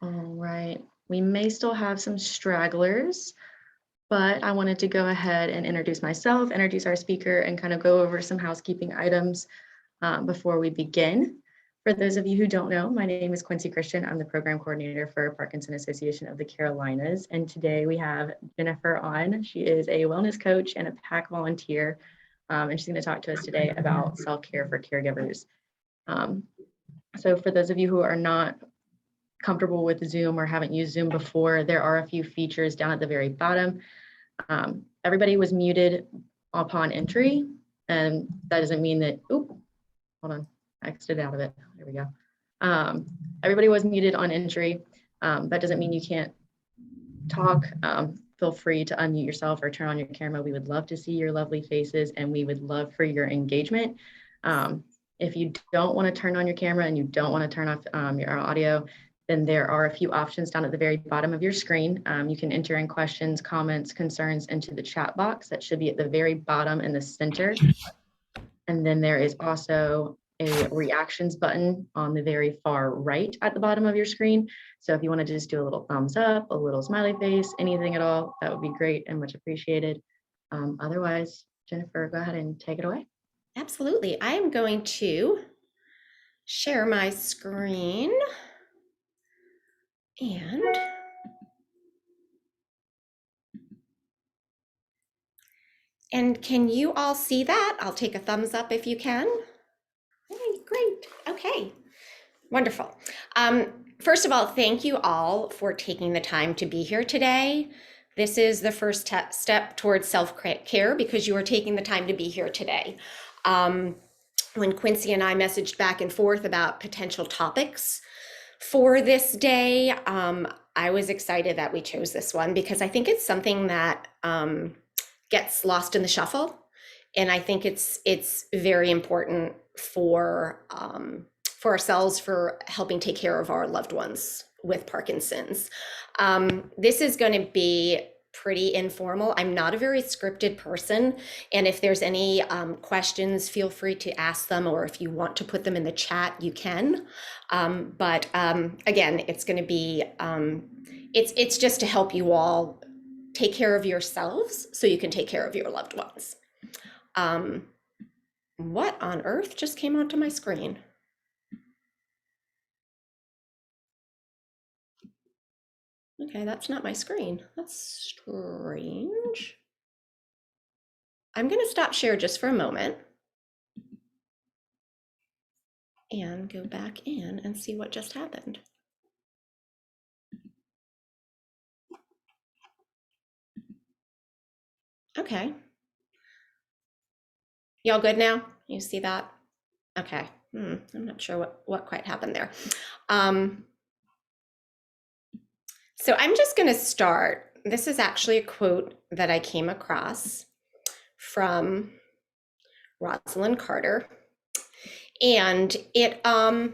All right. We may still have some stragglers, but I wanted to go ahead and introduce myself, introduce our speaker, and kind of go over some housekeeping items before we begin. For those of you who don't know, my name is Quincy Christian. I'm the program coordinator for Parkinson Association of the Carolinas. And today we have Jennifer on. She is a wellness coach and a PAC volunteer. And she's going to talk to us today about self-care for caregivers. So for those of you who are not comfortable with Zoom or haven't used Zoom before, there are a few features down at the very bottom. Everybody was muted upon entry, and that doesn't mean that, hold on, I exited out of it. There we go. Everybody was muted on entry. That doesn't mean you can't talk. Feel free to unmute yourself or turn on your camera. We would love to see your lovely faces, and we would love for your engagement. If you don't want to turn on your camera and you don't want to turn off your audio, then there are a few options down at the very bottom of your screen. You can enter in questions, comments, concerns into the chat box that should be at the very bottom in the center. And then there is also a reactions button on the very far right at the bottom of your screen. So if you want to just do a little thumbs up, a little smiley face, anything at all, that would be great and much appreciated. Otherwise, Jennifer, go ahead and take it away. Absolutely. I am going to share my screen. And can you all see that? I'll take a thumbs up if you can. Hey, great. Okay, wonderful. First of all, thank you all for taking the time to be here today. This is the first step towards self-care because you are taking the time to be here today. When Quincy and I messaged back and forth about potential topics for this day, I was excited that we chose this one because I think it's something that gets lost in the shuffle. And I think it's very important for ourselves, for helping take care of our loved ones with Parkinson's. This is going to be pretty informal. I'm not a very scripted person. And if there's any questions, feel free to ask them, or if you want to put them in the chat, you can. But again, it's going to be, it's just to help you all take care of yourselves so you can take care of your loved ones. What on earth just came onto my screen? Okay, that's not my screen. That's strange. I'm going to stop share just for a moment and go back in and see what just happened. Okay. Y'all good now? You see that? Okay. I'm not sure what quite happened there. So I'm just going to start. This is actually a quote that I came across from Rosalind Carter. And I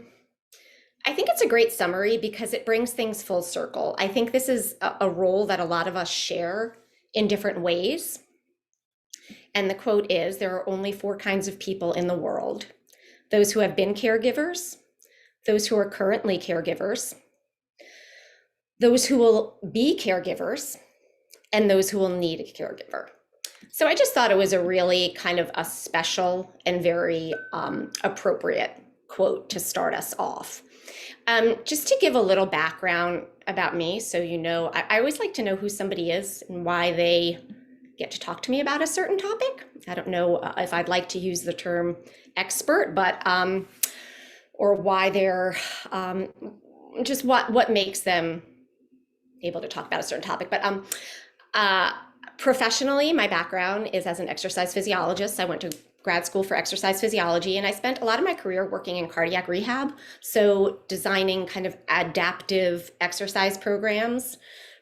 think it's a great summary because it brings things full circle. I think this is a role that a lot of us share in different ways. And the quote is, there are only 4 kinds of people in the world: those who have been caregivers, those who are currently caregivers, those who will be caregivers, and those who will need a caregiver. So I just thought it was a really kind of a special and very appropriate quote to start us off. Just to give a little background about me, so you know, I always like to know who somebody is and why they get to talk to me about a certain topic. I don't know if I'd like to use the term expert, but or why they're just what makes them able to talk about a certain topic. But professionally, my background is as an exercise physiologist. I went to grad school for exercise physiology, and I spent a lot of my career working in cardiac rehab. So designing kind of adaptive exercise programs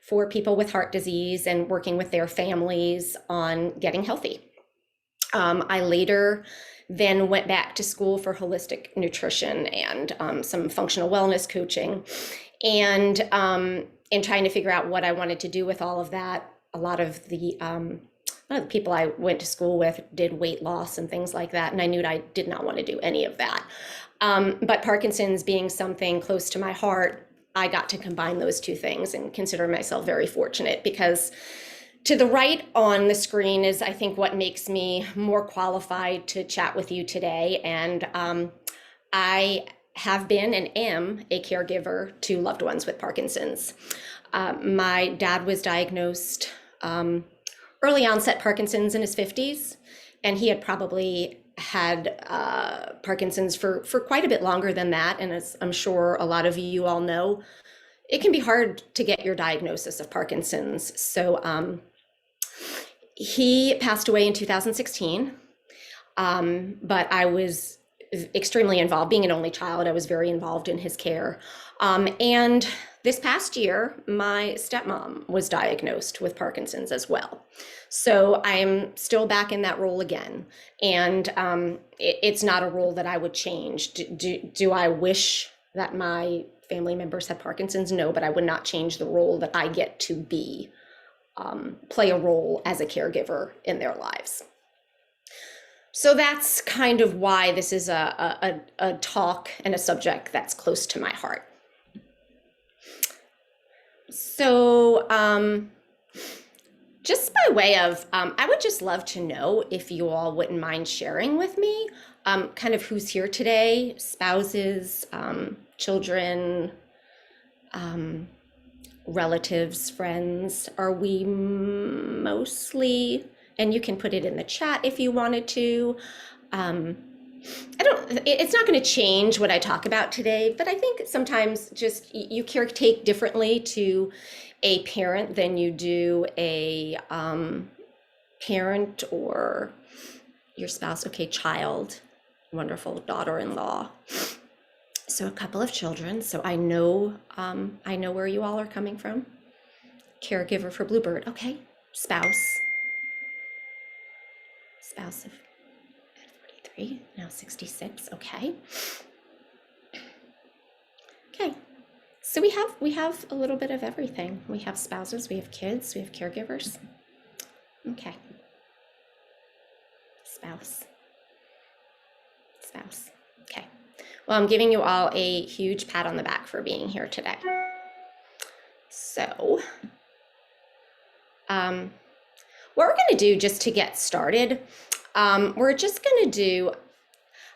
for people with heart disease and working with their families on getting healthy. I later then went back to school for holistic nutrition and some functional wellness coaching. And in trying to figure out what I wanted to do with all of that, a lot of the people I went to school with did weight loss and things like that. And I knew I did not want to do any of that. But Parkinson's being something close to my heart, I got to combine those two things and consider myself very fortunate, because to the right on the screen is, I think, what makes me more qualified to chat with you today. And I have been and am a caregiver to loved ones with Parkinson's. My dad was diagnosed early onset Parkinson's in his 50s, and he had probably had Parkinson's for quite a bit longer than that. And as I'm sure a lot of you all know, it can be hard to get your diagnosis of Parkinson's. So he passed away in 2016, but I was extremely involved. Being an only child, I was very involved in his care. And this past year, my stepmom was diagnosed with Parkinson's as well. So I'm still back in that role again. And it's not a role that I would change. Do I wish that my family members had Parkinson's? No, but I would not change the role that I get to be, play a role as a caregiver in their lives. So that's kind of why this is a talk and a subject that's close to my heart. So just by way of, I would just love to know if you all wouldn't mind sharing with me kind of who's here today: spouses, children, relatives, friends. Are we mostly, and you can put it in the chat if you wanted to. It's not going to change what I talk about today, but I think sometimes just you caretake differently to a parent than you do a parent or your spouse. Okay, child, wonderful, daughter-in-law. So a couple of children. So I know where you all are coming from. Caregiver for Bluebird. Okay, spouse of 43, now 66. Okay. So we have a little bit of everything. We have spouses, we have kids, we have caregivers. Okay. Spouse. Okay. Well, I'm giving you all a huge pat on the back for being here today. So, what we're going to do just to get started, we're just going to do,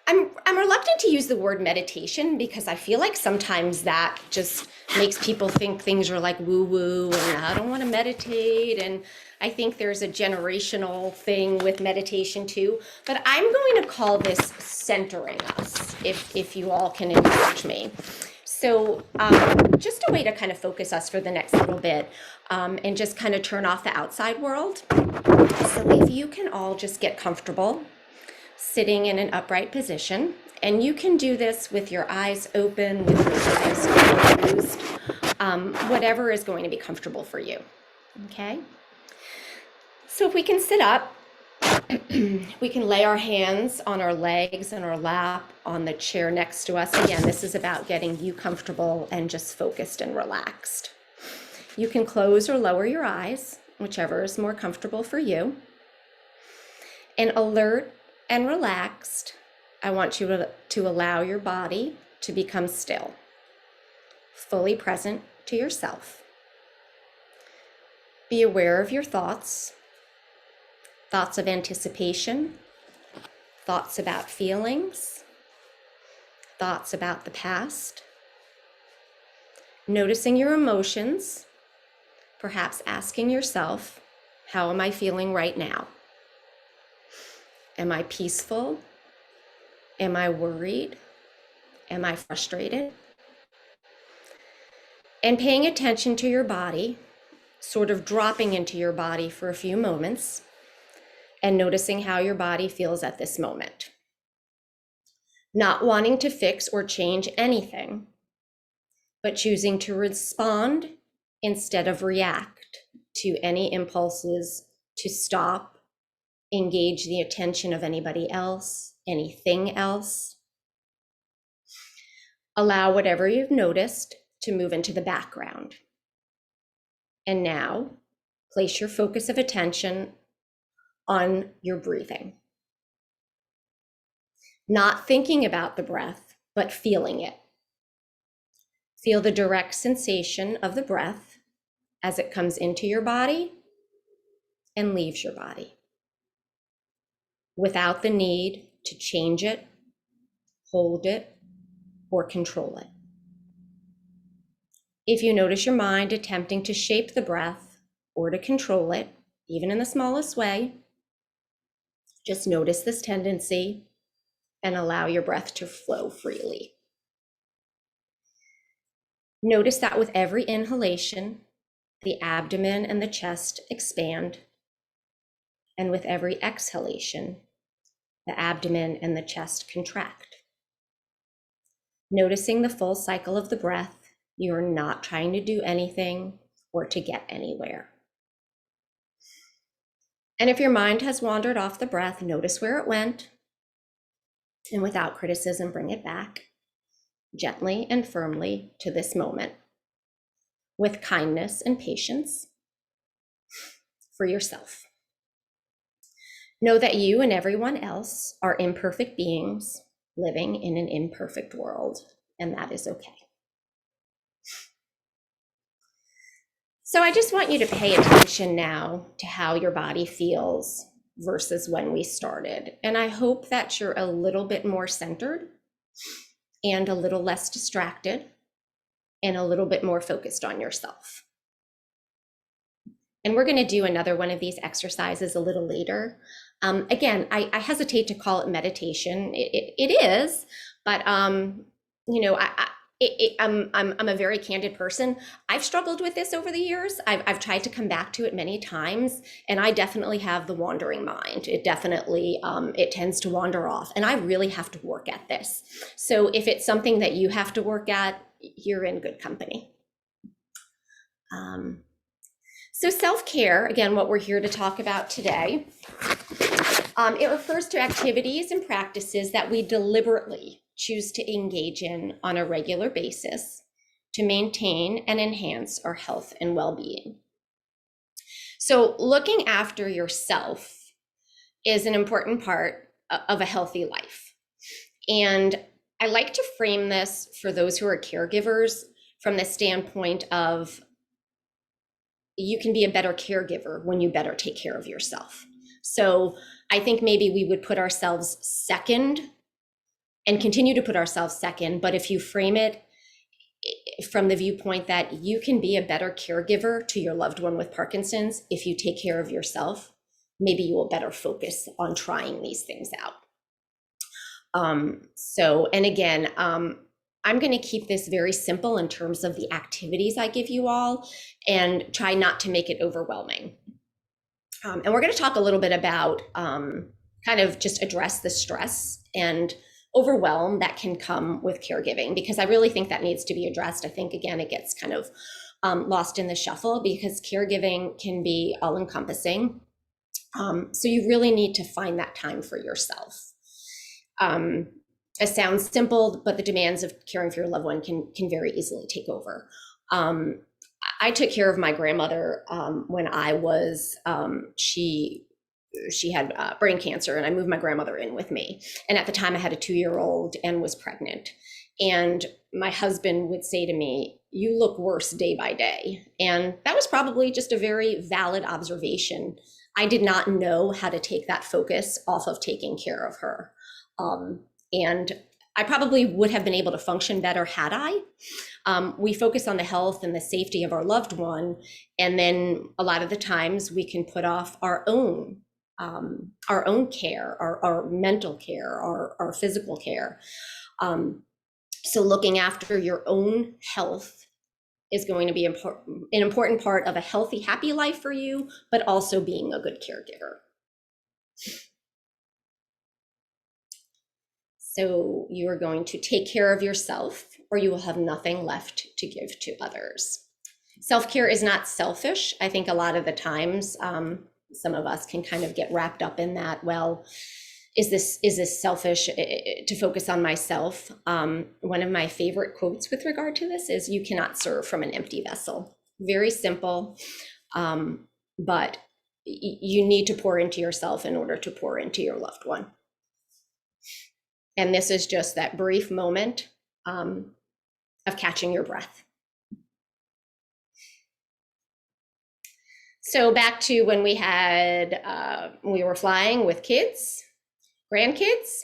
I'm reluctant to use the word meditation because I feel like sometimes that just makes people think things are like woo-woo and I don't want to meditate. And I think there's a generational thing with meditation too. But I'm going to call this centering us, if you all can indulge me. So just a way to kind of focus us for the next little bit and just kind of turn off the outside world. So if you can all just get comfortable sitting in an upright position, and you can do this with your eyes open, with your eyes closed, whatever is going to be comfortable for you, okay? So if we can sit up, we can lay our hands on our legs and our lap on the chair next to us. Again, this is about getting you comfortable and just focused and relaxed. You can close or lower your eyes, whichever is more comfortable for you. And alert and relaxed, I want you to allow your body to become still, fully present to yourself. Be aware of your thoughts of anticipation, thoughts about feelings, thoughts about the past. Noticing your emotions, perhaps asking yourself, how am I feeling right now? Am I peaceful? Am I worried? Am I frustrated? And paying attention to your body, sort of dropping into your body for a few moments and noticing how your body feels at this moment. Not wanting to fix or change anything, but choosing to respond instead of react to any impulses to stop, engage the attention of anybody else, anything else. Allow whatever you've noticed to move into the background. And now, place your focus of attention on your breathing. Not thinking about the breath, but feeling it. Feel the direct sensation of the breath as it comes into your body and leaves your body, without the need to change it, hold it, or control it. If you notice your mind attempting to shape the breath or to control it, even in the smallest way, just notice this tendency and allow your breath to flow freely. Notice that with every inhalation, the abdomen and the chest expand, and with every exhalation, the abdomen and the chest contract. Noticing the full cycle of the breath, you are not trying to do anything or to get anywhere. And if your mind has wandered off the breath, notice where it went, and without criticism, bring it back gently and firmly to this moment with kindness and patience for yourself. Know that you and everyone else are imperfect beings living in an imperfect world, and that is okay. So I just want you to pay attention now to how your body feels versus when we started. And I hope that you're a little bit more centered and a little less distracted and a little bit more focused on yourself. And we're going to do another one of these exercises a little later. Again, I hesitate to call it meditation. It is, but you know, I'm a very candid person. I've struggled with this over the years. I've tried to come back to it many times, and I definitely have the wandering mind. It definitely it tends to wander off, and I really have to work at this. So if it's something that you have to work at, you're in good company. So self-care, again, what we're here to talk about today, it refers to activities and practices that we deliberately choose to engage in on a regular basis to maintain and enhance our health and well-being. So looking after yourself is an important part of a healthy life. And I like to frame this for those who are caregivers from the standpoint of you can be a better caregiver when you better take care of yourself. So I think maybe we would put ourselves second and continue to put ourselves second, but if you frame it from the viewpoint that you can be a better caregiver to your loved one with Parkinson's if you take care of yourself, maybe you will better focus on trying these things out. And again, I'm going to keep this very simple in terms of the activities I give you all and try not to make it overwhelming. And we're going to talk a little bit about kind of just address the stress and overwhelm that can come with caregiving, because I really think that needs to be addressed. I think, again, it gets kind of lost in the shuffle because caregiving can be all encompassing. So you really need to find that time for yourself. It sounds simple, but the demands of caring for your loved one can very easily take over. I took care of my grandmother when I was, she had brain cancer, and I moved my grandmother in with me. And at the time I had a 2-year-old and was pregnant. And my husband would say to me, "You look worse day by day." And that was probably just a very valid observation. I did not know how to take that focus off of taking care of her. And I probably would have been able to function better had I. We focus on the health and the safety of our loved one, and then a lot of the times we can put off our own care, our mental care, our physical care. So looking after your own health is going to be an important part of a healthy, happy life for you, but also being a good caregiver. So you are going to take care of yourself, or you will have nothing left to give to others. Self-care is not selfish. I think a lot of the times, some of us can kind of get wrapped up in that. Well, is this selfish to focus on myself? One of my favorite quotes with regard to this is, "You cannot serve from an empty vessel." Very simple, but you need to pour into yourself in order to pour into your loved one. And this is just that brief moment of catching your breath. So back to when we were flying with kids, grandkids.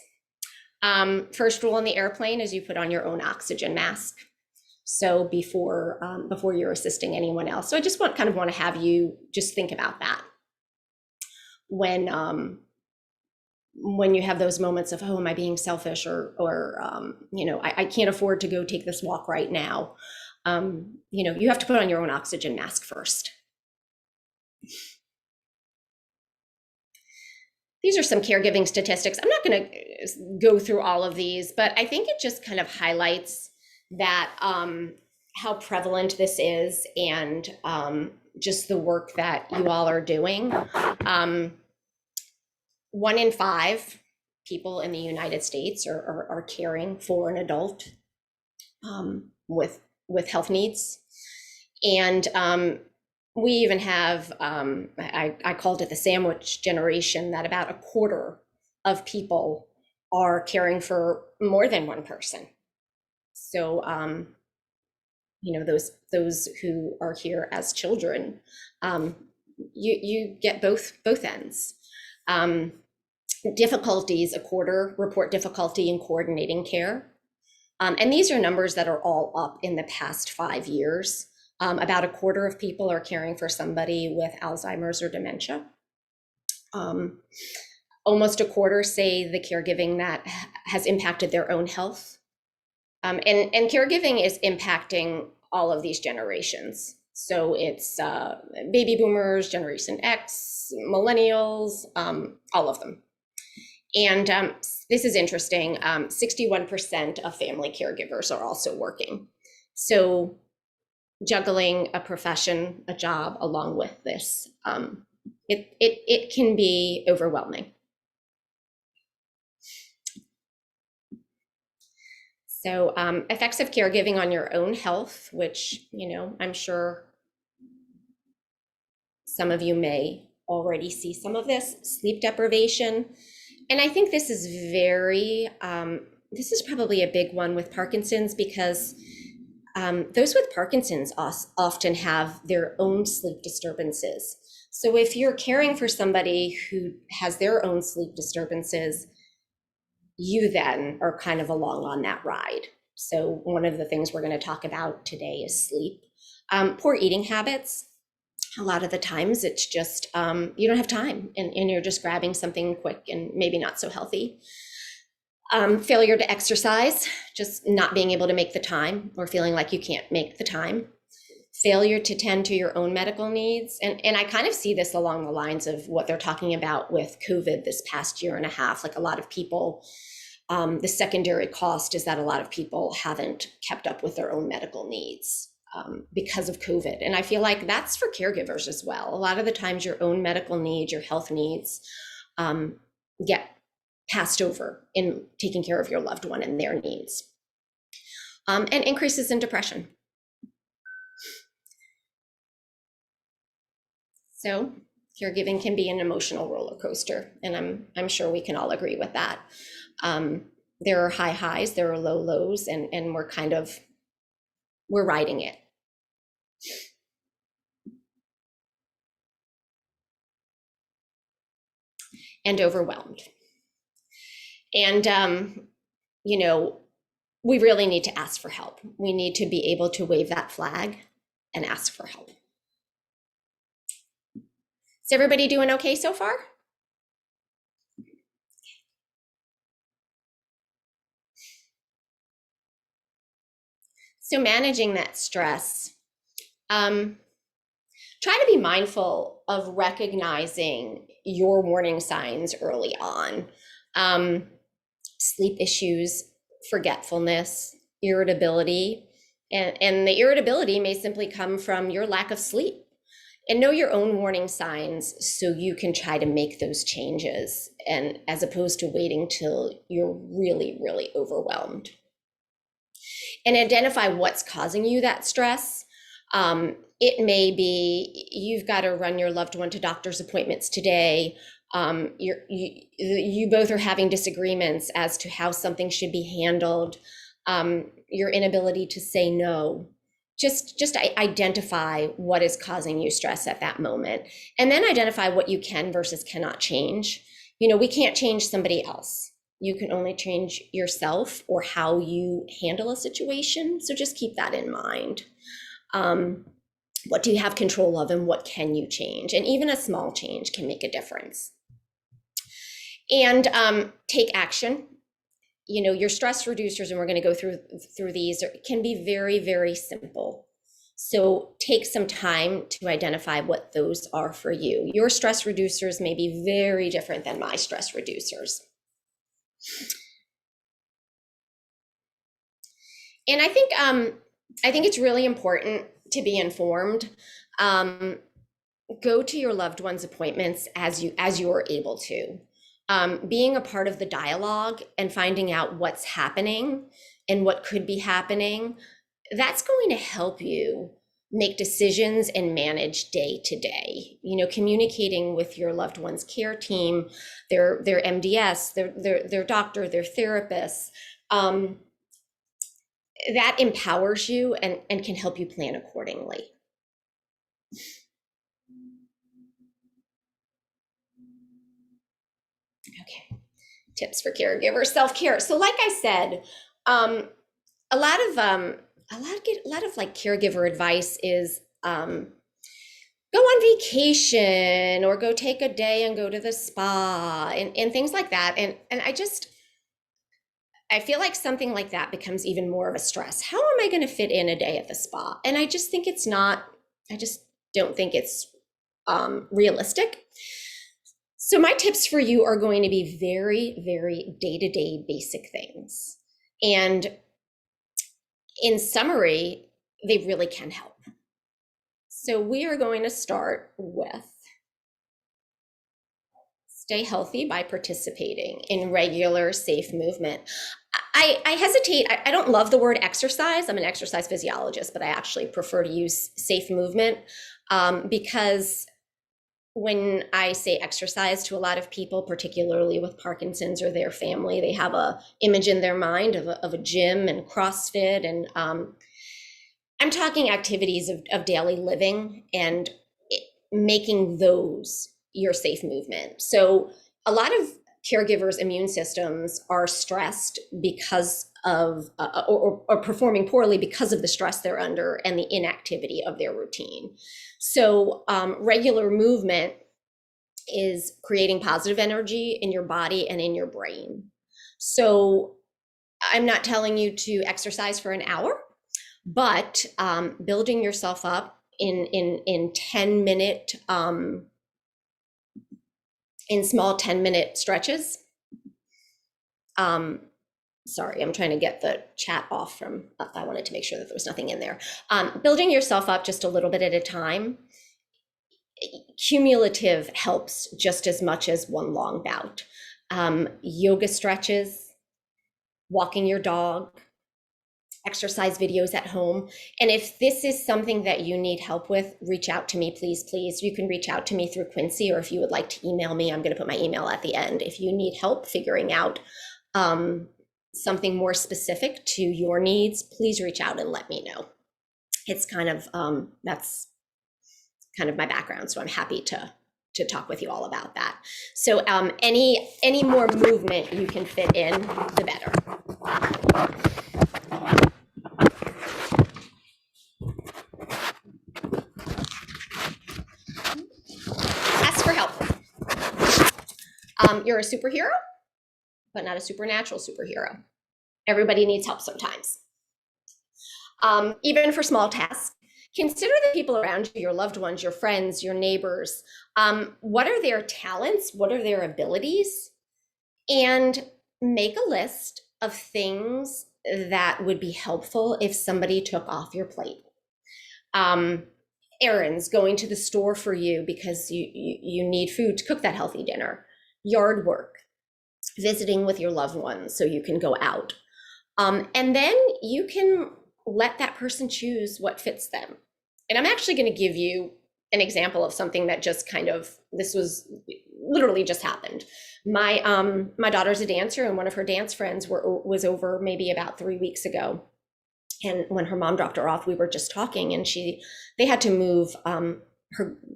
First rule on the airplane is you put on your own oxygen mask. So before you're assisting anyone else. So I just want to have you just think about that when you have those moments of, oh, am I being selfish, or I can't afford to go take this walk right now. You have to put on your own oxygen mask first. These are some caregiving statistics. I'm not going to go through all of these, but I think it just kind of highlights that how prevalent this is, and just the work that you all are doing. 1 in 5 people in the United States are caring for an adult with health needs. And we even have, I called it the sandwich generation, that about a quarter of people are caring for more than one person. So, those who are here as children, you get both ends. Difficulties, a quarter report difficulty in coordinating care. And these are numbers that are all up in the past 5 years. About a quarter of people are caring for somebody with Alzheimer's or dementia. Almost a quarter say the caregiving that has impacted their own health. And caregiving is impacting all of these generations. So it's baby boomers, Generation X, millennials, all of them. And this is interesting, 61% of family caregivers are also working. So juggling a profession, a job along with this, it can be overwhelming. So effects of caregiving on your own health, which, I'm sure some of you may already see some of this: sleep deprivation. And I think this is this is probably a big one with Parkinson's, because those with Parkinson's often have their own sleep disturbances. So if you're caring for somebody who has their own sleep disturbances, you then are kind of along on that ride. So one of the things we're going to talk about today is sleep. Poor eating habits. A lot of the times it's just you don't have time, and you're just grabbing something quick and maybe not so healthy. Failure to exercise, just not being able to make the time, or feeling like you can't make the time. Failure to tend to your own medical needs. And I kind of see this along the lines of what they're talking about with COVID this past year and a half. Like, a lot of people, the secondary cost is that a lot of people haven't kept up with their own medical needs because of COVID. And I feel like that's for caregivers as well. A lot of the times your own medical needs, your health needs get passed over in taking care of your loved one and their needs. And increases in depression. So caregiving can be an emotional roller coaster, and I'm sure we can all agree with that. There are high highs, there are low lows, and we're riding it. And overwhelmed. And, we really need to ask for help. We need to be able to wave that flag and ask for help. Is everybody doing okay so far? So managing that stress, try to be mindful of recognizing your warning signs early on. Sleep issues, forgetfulness, irritability, and the irritability may simply come from your lack of sleep. And know your own warning signs so you can try to make those changes, and as opposed to waiting till you're really, really overwhelmed. And identify what's causing you that stress. It may be you've got to run your loved one to doctor's appointments today. You both are having disagreements as to how something should be handled. your inability to say no. Just identify what is causing you stress at that moment, and then identify what you can versus cannot change. We can't change somebody else. You can only change yourself or how you handle a situation. So just keep that in mind. What do you have control of and what can you change? And even a small change can make a difference. And take action. Your stress reducers, and we're going to go through these, can be very, very simple. So take some time to identify what those are for you. Your stress reducers may be very different than my stress reducers. And I think it's really important to be informed. Go to your loved one's appointments as you are able to. Being a part of the dialogue and finding out what's happening and what could be happening, that's going to help you make decisions and manage day to day. Communicating with your loved one's care team, their MDS, their doctor, their therapist, that empowers you and can help you plan accordingly. Okay, tips for caregivers, self-care. So like I said, a lot of like caregiver advice is go on vacation or go take a day and go to the spa and things like that. And I feel like something like that becomes even more of a stress. How am I going to fit in a day at the spa? And I just don't think it's realistic. So my tips for you are going to be very, very day-to-day basic things. And in summary, they really can help. So we are going to start with stay healthy by participating in regular, safe movement. I hesitate. I don't love the word exercise. I'm an exercise physiologist, but I actually prefer to use safe movement because when I say exercise to a lot of people, particularly with Parkinson's or their family, they have a image in their mind of a gym and CrossFit. And I'm talking activities of daily living and making those your safe movement. So a lot of caregivers' immune systems are stressed because of, or performing poorly because of the stress they're under and the inactivity of their routine. So regular movement is creating positive energy in your body and in your brain. So I'm not telling you to exercise for an hour, but building yourself up in 10-minute, in small 10-minute stretches. Sorry, I'm trying to get the chat off from, I wanted to make sure that there was nothing in there. Building yourself up just a little bit at a time. Cumulative helps just as much as one long bout. Yoga stretches, walking your dog, exercise videos at home. And if this is something that you need help with, reach out to me, please. You can reach out to me through Quincy, or if you would like to email me, I'm going to put my email at the end. If you need help figuring out something more specific to your needs, please reach out and let me know. It's kind of, that's kind of my background. So I'm happy to talk with you all about that. So any more movement you can fit in, the better. Ask for help. You're a superhero, but not a supernatural superhero. Everybody needs help sometimes. Even for small tasks. Consider the people around you, your loved ones, your friends, your neighbors. What are their talents? What are their abilities? And make a list of things that would be helpful if somebody took off your plate. Errands, going to the store for you because you need food to cook that healthy dinner. Yard work, visiting with your loved ones so you can go out. And then you can let that person choose what fits them. And I'm actually going to give you an example of something that just kind of, this was literally just happened. My daughter's a dancer, and one of her dance friends was over maybe about 3 weeks ago. And when her mom dropped her off, we were just talking, and they had to move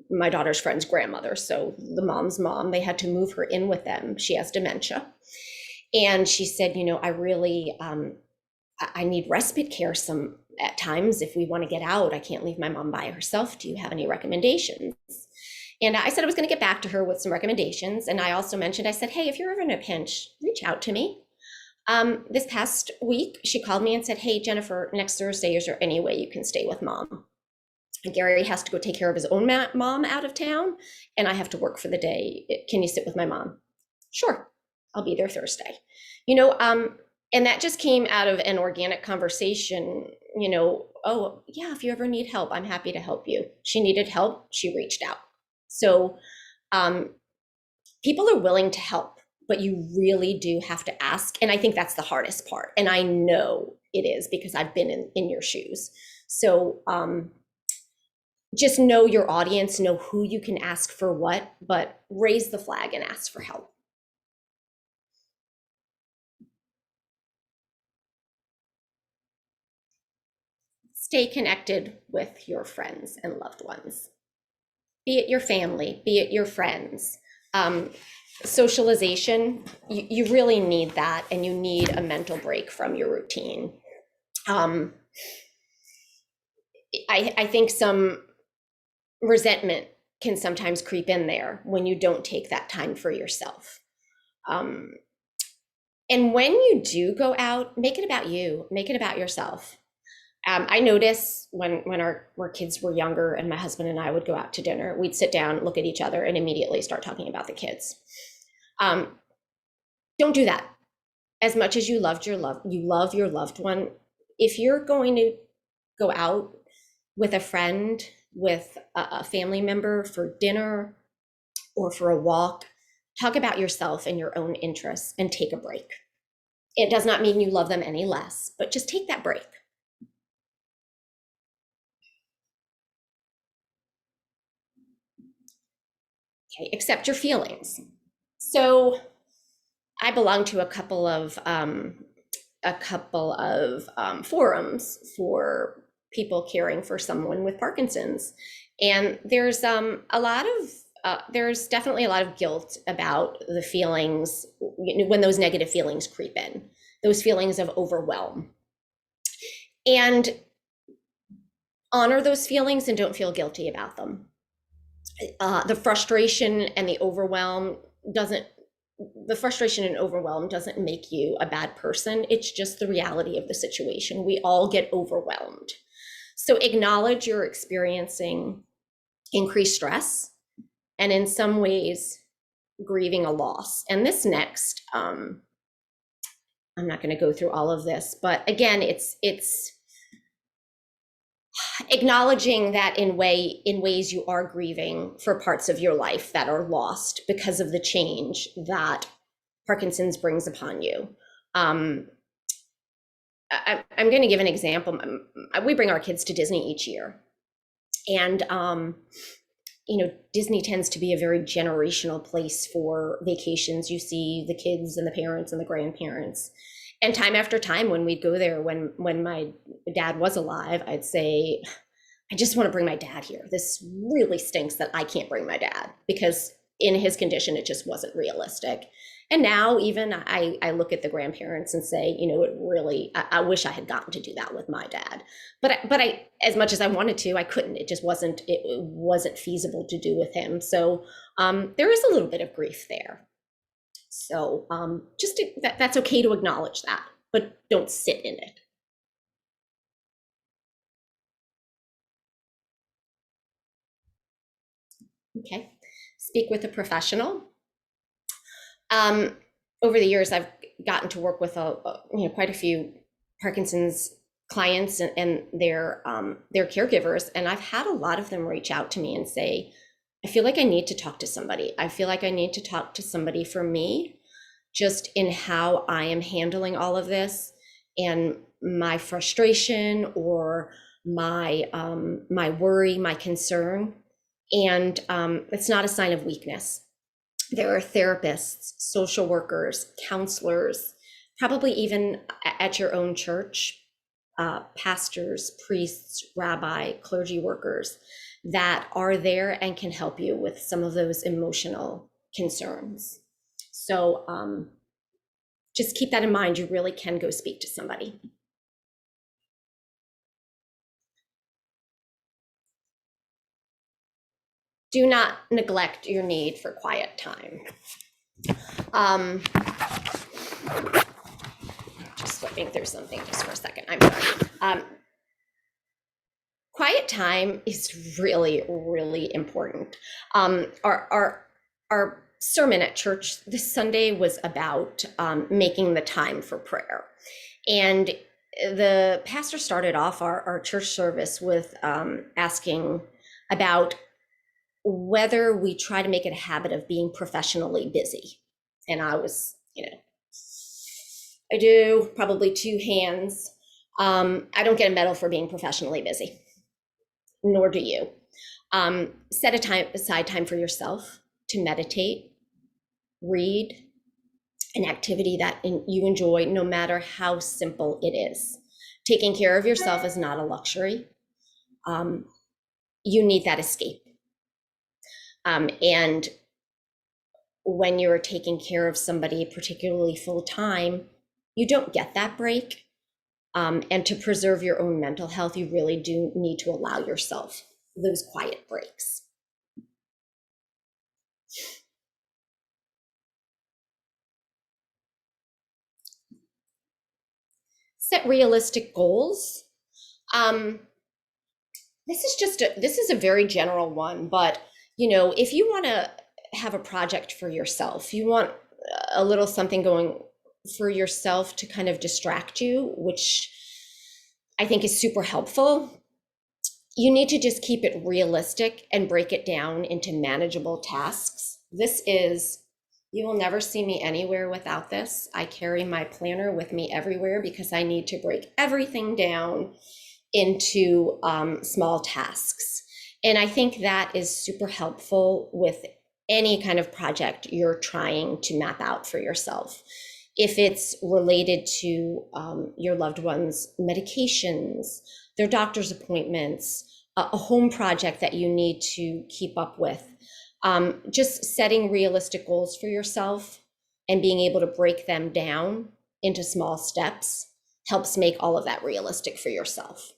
my daughter's friend's grandmother, so the mom's mom, they had to move her in with them. She has dementia. And she said, I really, I need respite care at times. If we want to get out, I can't leave my mom by herself. Do you have any recommendations? And I said I was going to get back to her with some recommendations. And I also mentioned, I said, hey, if you're ever in a pinch, reach out to me. This past week, she called me and said, hey, Jennifer, next Thursday, is there any way you can stay with mom? And Gary has to go take care of his own mom out of town, and I have to work for the day. Can you sit with my mom? Sure, I'll be there Thursday. And that just came out of an organic conversation, oh, yeah, if you ever need help, I'm happy to help you. She needed help, she reached out. So people are willing to help, but you really do have to ask. And I think that's the hardest part. And I know it is because I've been in your shoes. So just know your audience, know who you can ask for what, but raise the flag and ask for help. Stay connected with your friends and loved ones. Be it your family, be it your friends. Socialization, you really need that, and you need a mental break from your routine. I think some resentment can sometimes creep in there when you don't take that time for yourself. And when you do go out, make it about you, make it about yourself. I notice when our kids were younger and my husband and I would go out to dinner, we'd sit down, look at each other, and immediately start talking about the kids. Don't do that. As much as you love your loved one, if you're going to go out with a friend, with a family member for dinner or for a walk, talk about yourself and your own interests and take a break. It does not mean you love them any less, but just take that break. Okay, accept your feelings. So I belong to a couple of forums for people caring for someone with Parkinson's, and there's there's definitely a lot of guilt about the feelings when those negative feelings creep in, those feelings of overwhelm, and honor those feelings and don't feel guilty about them. The frustration and the overwhelm doesn't make you a bad person. It's just the reality of the situation. We all get overwhelmed. So acknowledge you're experiencing increased stress and in some ways grieving a loss. And this next, I'm not going to go through all of this, but again, it's acknowledging that in ways you are grieving for parts of your life that are lost because of the change that Parkinson's brings upon you. I'm going to give an example. We bring our kids to Disney each year, and Disney tends to be a very generational place for vacations. You see the kids and the parents and the grandparents. And time after time, when we'd go there, when my dad was alive, I'd say, I just want to bring my dad here. This really stinks that I can't bring my dad, because in his condition, it just wasn't realistic. And now even I look at the grandparents and say, it really, I wish I had gotten to do that with my dad. But I, as much as I wanted to, I couldn't. It just wasn't feasible to do with him. So there is a little bit of grief there. So that's okay to acknowledge that, but don't sit in it. Okay, speak with a professional. Over the years, I've gotten to work with quite a few Parkinson's clients and their caregivers, and I've had a lot of them reach out to me and say, I feel like I need to talk to somebody. I feel like I need to talk to somebody for me, just in how I am handling all of this and my frustration or my worry, my concern. And it's not a sign of weakness. There are therapists, social workers, counselors, probably even at your own church, pastors, priests, rabbi, clergy workers that are there and can help you with some of those emotional concerns. So just keep that in mind. You really can go speak to somebody. Do not neglect your need for quiet time. Just flipping through something just for a second. I'm sorry. Quiet time is really, really important. Our sermon at church this Sunday was about making the time for prayer. And the pastor started off our church service with asking about whether we try to make it a habit of being professionally busy. And I was, I do probably two hands. I don't get a medal for being professionally busy, nor do you. Set aside time for yourself to meditate, read, an activity that you enjoy, no matter how simple it is. Taking care of yourself is not a luxury. You need that escape. And when you're taking care of somebody, particularly full time, you don't get that break. And to preserve your own mental health, you really do need to allow yourself those quiet breaks. Set realistic goals. This is a very general one, but if you want to have a project for yourself, you want a little something going for yourself to kind of distract you, which I think is super helpful. You need to just keep it realistic and break it down into manageable tasks. You will never see me anywhere without this. I carry my planner with me everywhere because I need to break everything down into small tasks. And I think that is super helpful with any kind of project you're trying to map out for yourself. If it's related to your loved one's medications, their doctor's appointments, a home project that you need to keep up with, just setting realistic goals for yourself and being able to break them down into small steps helps make all of that realistic for yourself.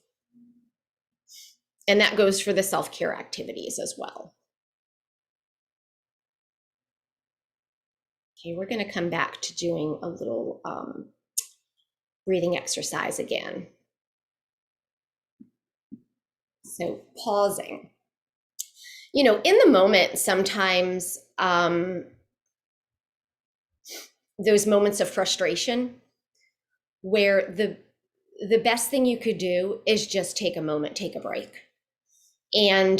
And that goes for the self-care activities as well. Okay, we're going to come back to doing a little breathing exercise again. So pausing. In the moment, sometimes those moments of frustration where the best thing you could do is just take a moment, take a break, and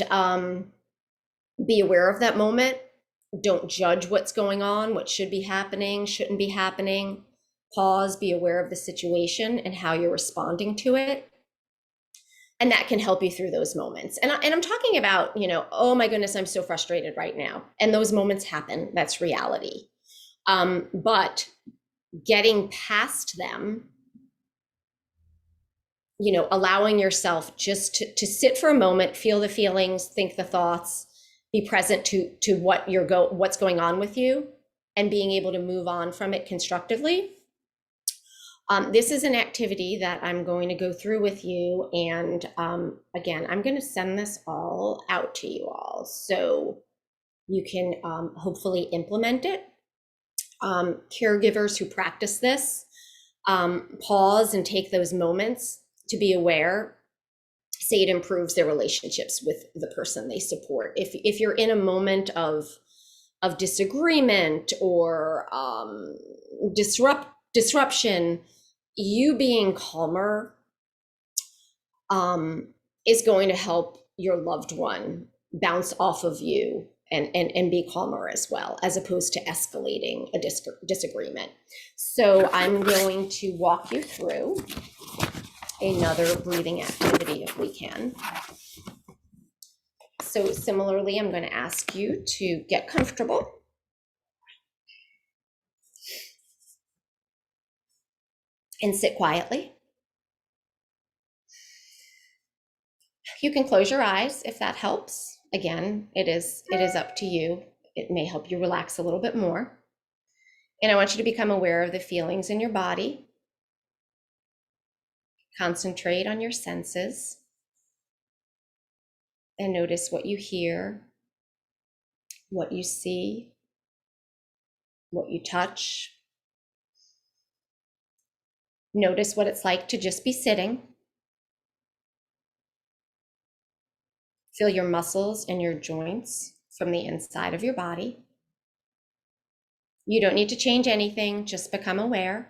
be aware of that moment. Don't judge what's going on, what should be happening, shouldn't be happening. Pause, be aware of the situation and how you're responding to it. And that can help you through those moments. And I'm talking about, oh my goodness, I'm so frustrated right now. And those moments happen, that's reality. But getting past them, allowing yourself just to sit for a moment, feel the feelings, think the thoughts, be present to what's going on with you, and being able to move on from it constructively. This is an activity that I'm going to go through with you. And again, I'm going to send this all out to you all so you can hopefully implement it. Caregivers who practice this, pause and take those moments to be aware, say it improves their relationships with the person they support. If you're in a moment of disagreement or disruption, you being calmer is going to help your loved one bounce off of you and be calmer as well, as opposed to escalating a disagreement. So I'm going to walk you through another breathing activity if we can. So similarly, I'm going to ask you to get comfortable. and sit quietly. You can close your eyes if that helps. Again, it is up to you. It may help you relax a little bit more. And I want you to become aware of the feelings in your body. Concentrate on your senses and notice what you hear, what you see, what you touch. Notice what it's like to just be sitting. Feel your muscles and your joints from the inside of your body. You don't need to change anything, just become aware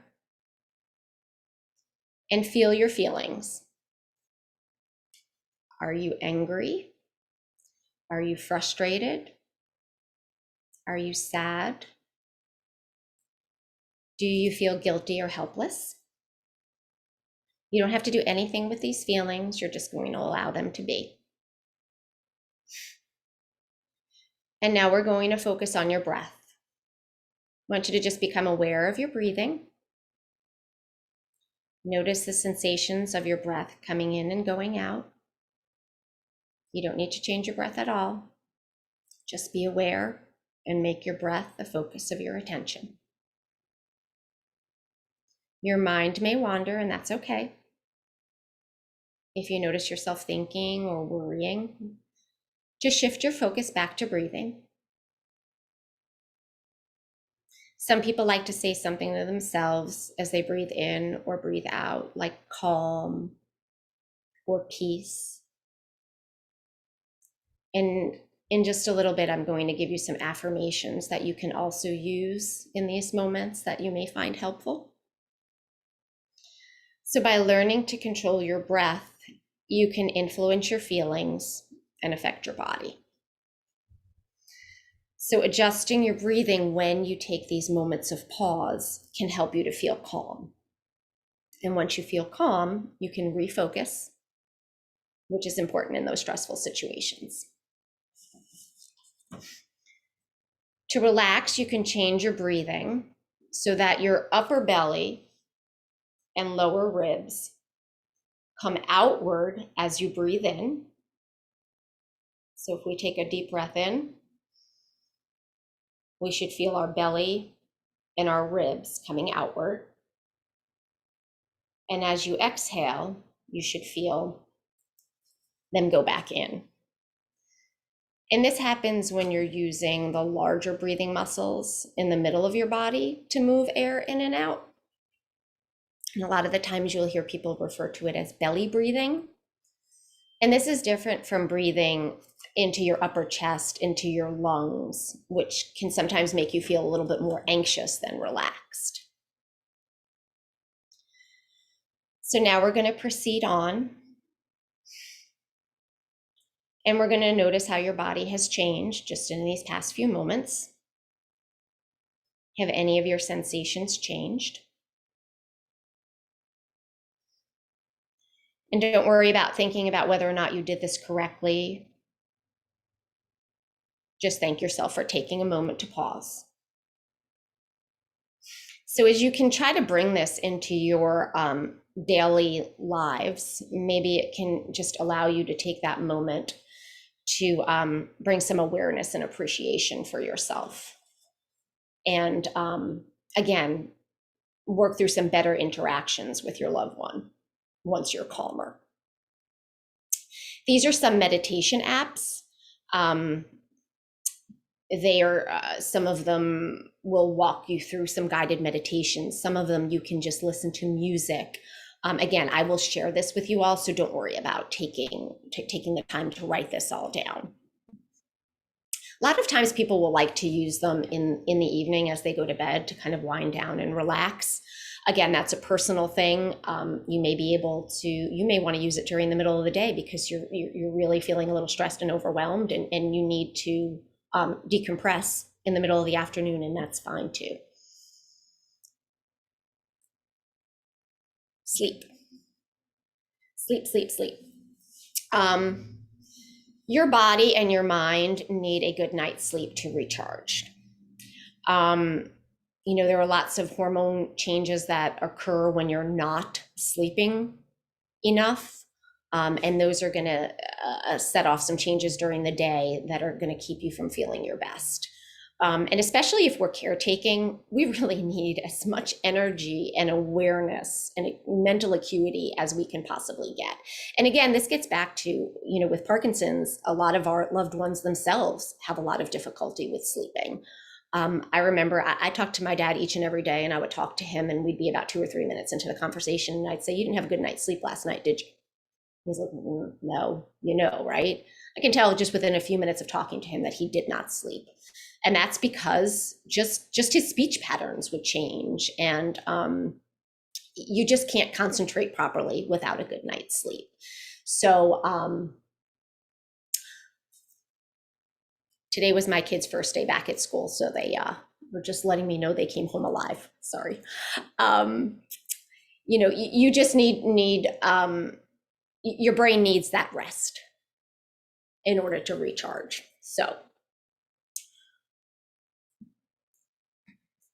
and feel your feelings. Are you angry? Are you frustrated? Are you sad? Do you feel guilty or helpless? You don't have to do anything with these feelings. You're just going to allow them to be. And now we're going to focus on your breath. I want you to just become aware of your breathing. Notice the sensations of your breath coming in and going out. You don't need to change your breath at all. Just be aware and make your breath the focus of your attention. Your mind may wander, and that's okay. If you notice yourself thinking or worrying, just shift your focus back to breathing. Some people like to say something to themselves as they breathe in or breathe out, like calm or peace. And in just a little bit, I'm going to give you some affirmations that you can also use in these moments that you may find helpful. So by learning to control your breath, you can influence your feelings and affect your body. So adjusting your breathing when you take these moments of pause can help you to feel calm. And once you feel calm, you can refocus, which is important in those stressful situations. To relax, you can change your breathing so that your upper belly and lower ribs come outward as you breathe in. So if we take a deep breath in, we should feel our belly and our ribs coming outward. And as you exhale, you should feel them go back in. And this happens when you're using the larger breathing muscles in the middle of your body to move air in and out. And a lot of the times you'll hear people refer to it as belly breathing. And this is different from breathing into your upper chest, into your lungs, which can sometimes make you feel a little bit more anxious than relaxed. So now we're going to proceed on. And we're going to notice how your body has changed just in these past few moments. Have any of your sensations changed? And don't worry about thinking about whether or not you did this correctly. Just thank yourself for taking a moment to pause. So as you can try to bring this into your daily lives, maybe it can just allow you to take that moment to bring some awareness and appreciation for yourself. And again, work through some better interactions with your loved one once you're calmer. These are some meditation apps. Some of them will walk you through some guided meditations. Some of them you can just listen to music. Again, I will share this with you all, so don't worry about taking the time to write this all down. A lot of times people will like to use them in the evening as they go to bed to kind of wind down and relax. Again, that's a personal thing. You may want to use it during the middle of the day because you're really feeling a little stressed and overwhelmed, and you need to decompress in the middle of the afternoon, and that's fine too. Sleep. Sleep, sleep, sleep. Your body and your mind need a good night's sleep to recharge. There are lots of hormone changes that occur when you're not sleeping enough. And those are going to set off some changes during the day that are going to keep you from feeling your best. And especially if we're caretaking, we really need as much energy and awareness and mental acuity as we can possibly get. And again, this gets back to, with Parkinson's, a lot of our loved ones themselves have a lot of difficulty with sleeping. I remember I talked to my dad each and every day, and I would talk to him, and we'd be about 2 or 3 minutes into the conversation, and I'd say, "You didn't have a good night's sleep last night, did you?" He's like, "No, right?" I can tell just within a few minutes of talking to him that he did not sleep. And that's because just his speech patterns would change. And you just can't concentrate properly without a good night's sleep. So today was my kids' first day back at school. So they were just letting me know they came home alive. Sorry. You just need your brain needs that rest in order to recharge. So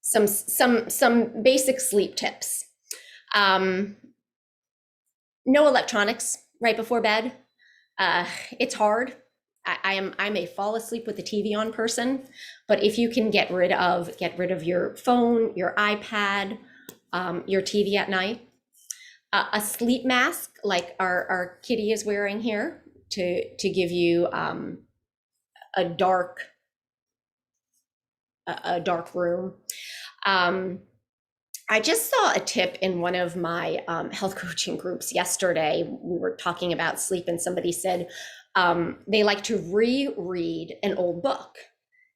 some basic sleep tips. No electronics right before bed. It's hard. I'm a fall asleep with the TV on person, but if you can get rid of your phone, your iPad, your TV at night, a sleep mask like our kitty is wearing here to give you a dark room. I just saw a tip in one of my health coaching groups yesterday. We were talking about sleep, and somebody said they like to reread an old book.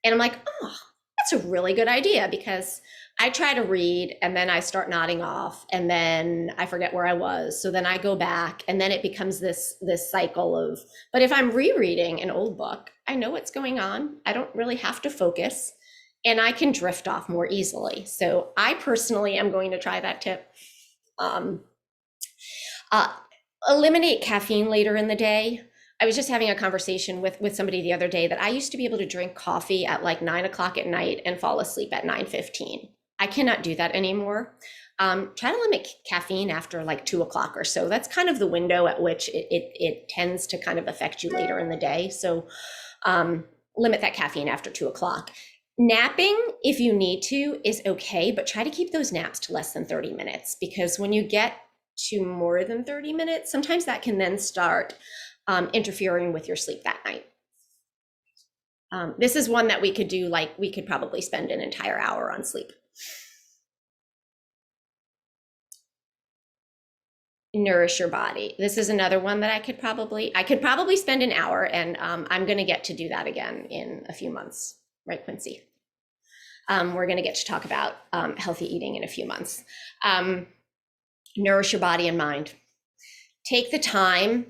And I'm like, oh, that's a really good idea, because I try to read and then I start nodding off and then I forget where I was. So then I go back and then it becomes this cycle of, but if I'm rereading an old book, I know what's going on. I don't really have to focus and I can drift off more easily. So I personally am going to try that tip. Eliminate caffeine later in the day. I was just having a conversation with somebody the other day that I used to be able to drink coffee at like 9 o'clock at night and fall asleep at 9:15. I cannot do that anymore. Try to limit caffeine after like 2 o'clock or so. That's kind of the window at which it tends to kind of affect you later in the day. So limit that caffeine after 2 o'clock. Napping, if you need to, is okay, but try to keep those naps to less than 30 minutes, because when you get to more than 30 minutes, sometimes that can then start interfering with your sleep that night. This is one that we could do, like we could probably spend an entire hour on sleep. Nourish your body. This is another one that I could probably spend an hour, and I'm going to get to do that again in a few months, right, Quincy? We're going to get to talk about healthy eating in a few months. Nourish your body and mind. Take the time,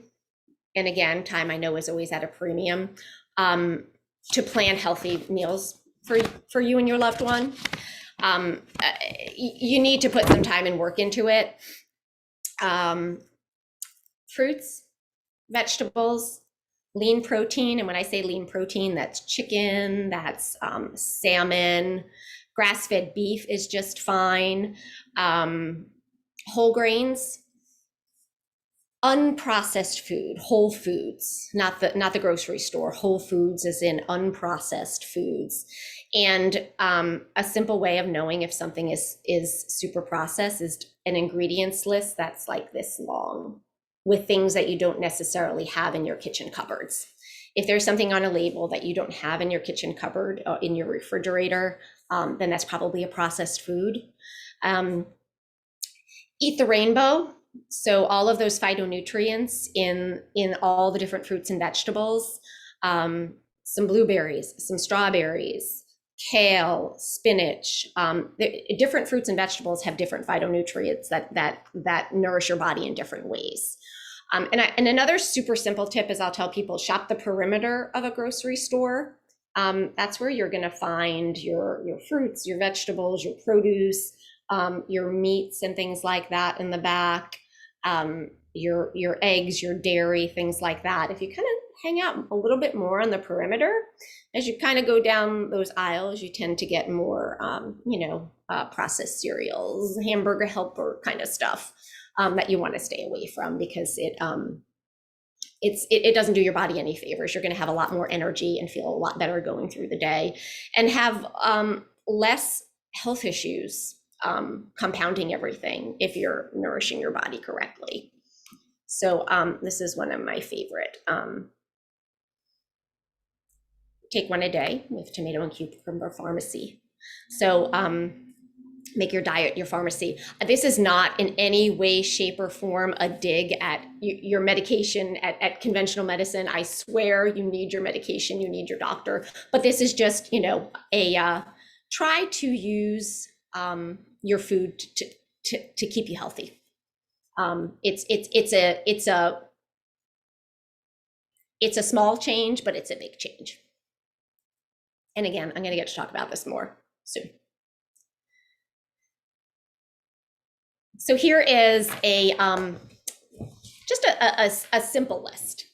and again, time I know is always at a premium, to plan healthy meals for you and your loved one. You need to put some time and work into it. Fruits, vegetables, lean protein. And when I say lean protein, that's chicken, that's salmon, grass-fed beef is just fine. Whole grains, unprocessed food, whole foods, not the grocery store. Whole foods is in unprocessed foods. And a simple way of knowing if something is super processed is an ingredients list that's like this long, with things that you don't necessarily have in your kitchen cupboards. If there's something on a label that you don't have in your kitchen cupboard or in your refrigerator, then that's probably a processed food. Eat the rainbow. So all of those phytonutrients in all the different fruits and vegetables, some blueberries, some strawberries, kale, spinach, different fruits and vegetables have different phytonutrients that nourish your body in different ways. And another super simple tip is I'll tell people, shop the perimeter of a grocery store. That's where you're going to find your fruits, your vegetables, your produce, your meats and things like that in the back, your eggs, your dairy, things like that. If you kind of hang out a little bit more on the perimeter. As you kind of go down those aisles, you tend to get more, processed cereals, hamburger helper kind of stuff that you want to stay away from, because it doesn't do your body any favors. You're going to have a lot more energy and feel a lot better going through the day, and have less health issues compounding everything if you're nourishing your body correctly. So this is one of my favorite. Take one a day with tomato and cucumber pharmacy. So make your diet your pharmacy. This is not in any way, shape, or form a dig at your medication, at conventional medicine. I swear you need your medication, you need your doctor. But this is just, try to use your food to keep you healthy. It's a small change, but it's a big change. And again, I'm going to get to talk about this more soon. So here is just a simple list.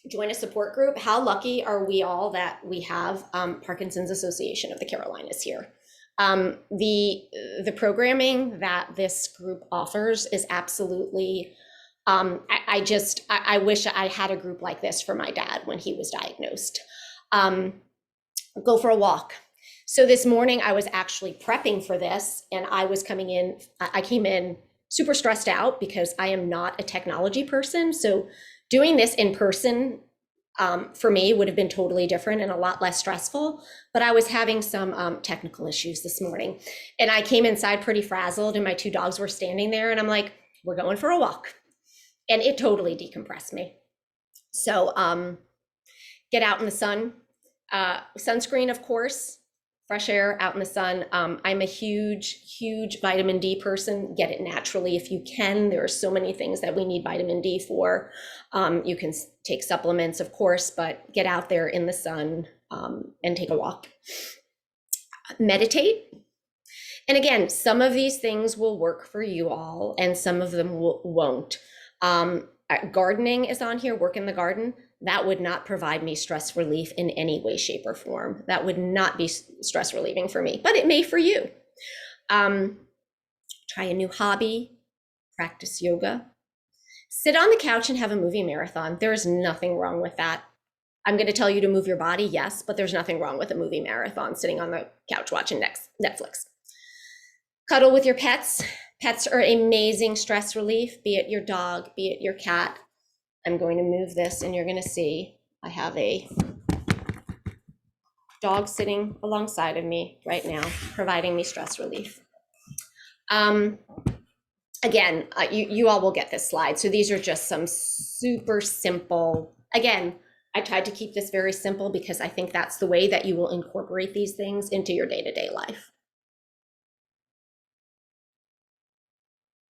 Join a support group. How lucky are we all that we have Parkinson's Association of the Carolinas here? The programming that this group offers is absolutely, I wish I had a group like this for my dad when he was diagnosed. Go for a walk. So this morning I was actually prepping for this, and I came in super stressed out because I am not a technology person. So doing this in person for me would have been totally different and a lot less stressful, but I was having some technical issues this morning, and I came inside pretty frazzled, and my two dogs were standing there, and I'm like, we're going for a walk. And it totally decompressed me. So get out in the sun, sunscreen, of course, fresh air, out in the sun. I'm a huge vitamin D person. Get it naturally if you can. There are so many things that we need vitamin D for. You can take supplements, of course, but get out there in the sun and take a walk. Meditate. And again, some of these things will work for you all and some of them won't. Gardening is on here, work in the garden. That would not provide me stress relief in any way, shape, or form. That would not be stress relieving for me, but it may for you. Try a new hobby, practice yoga. Sit on the couch and have a movie marathon. There is nothing wrong with that. I'm going to tell you to move your body, yes, but there's nothing wrong with a movie marathon, sitting on the couch watching Netflix. Cuddle with your pets. Pets are amazing stress relief, be it your dog, be it your cat. I'm going to move this and you're going to see I have a dog sitting alongside of me right now, providing me stress relief. Again, you all will get this slide. So these are just some super simple, again, I tried to keep this very simple because I think that's the way that you will incorporate these things into your day-to-day life.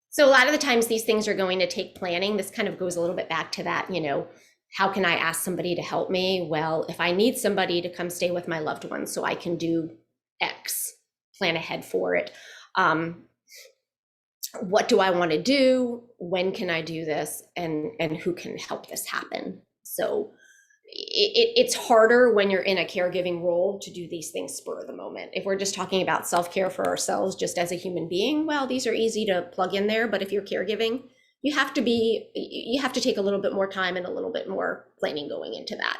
So a lot of the times these things are going to take planning. This kind of goes a little bit back to that, how can I ask somebody to help me? Well, if I need somebody to come stay with my loved one so I can do X, plan ahead for it. What do I want to do? When can I do this? And who can help this happen? So it's harder when you're in a caregiving role to do these things spur of the moment. If we're just talking about self-care for ourselves, just as a human being, well, these are easy to plug in there. But if you're caregiving, you have to take a little bit more time and a little bit more planning going into that.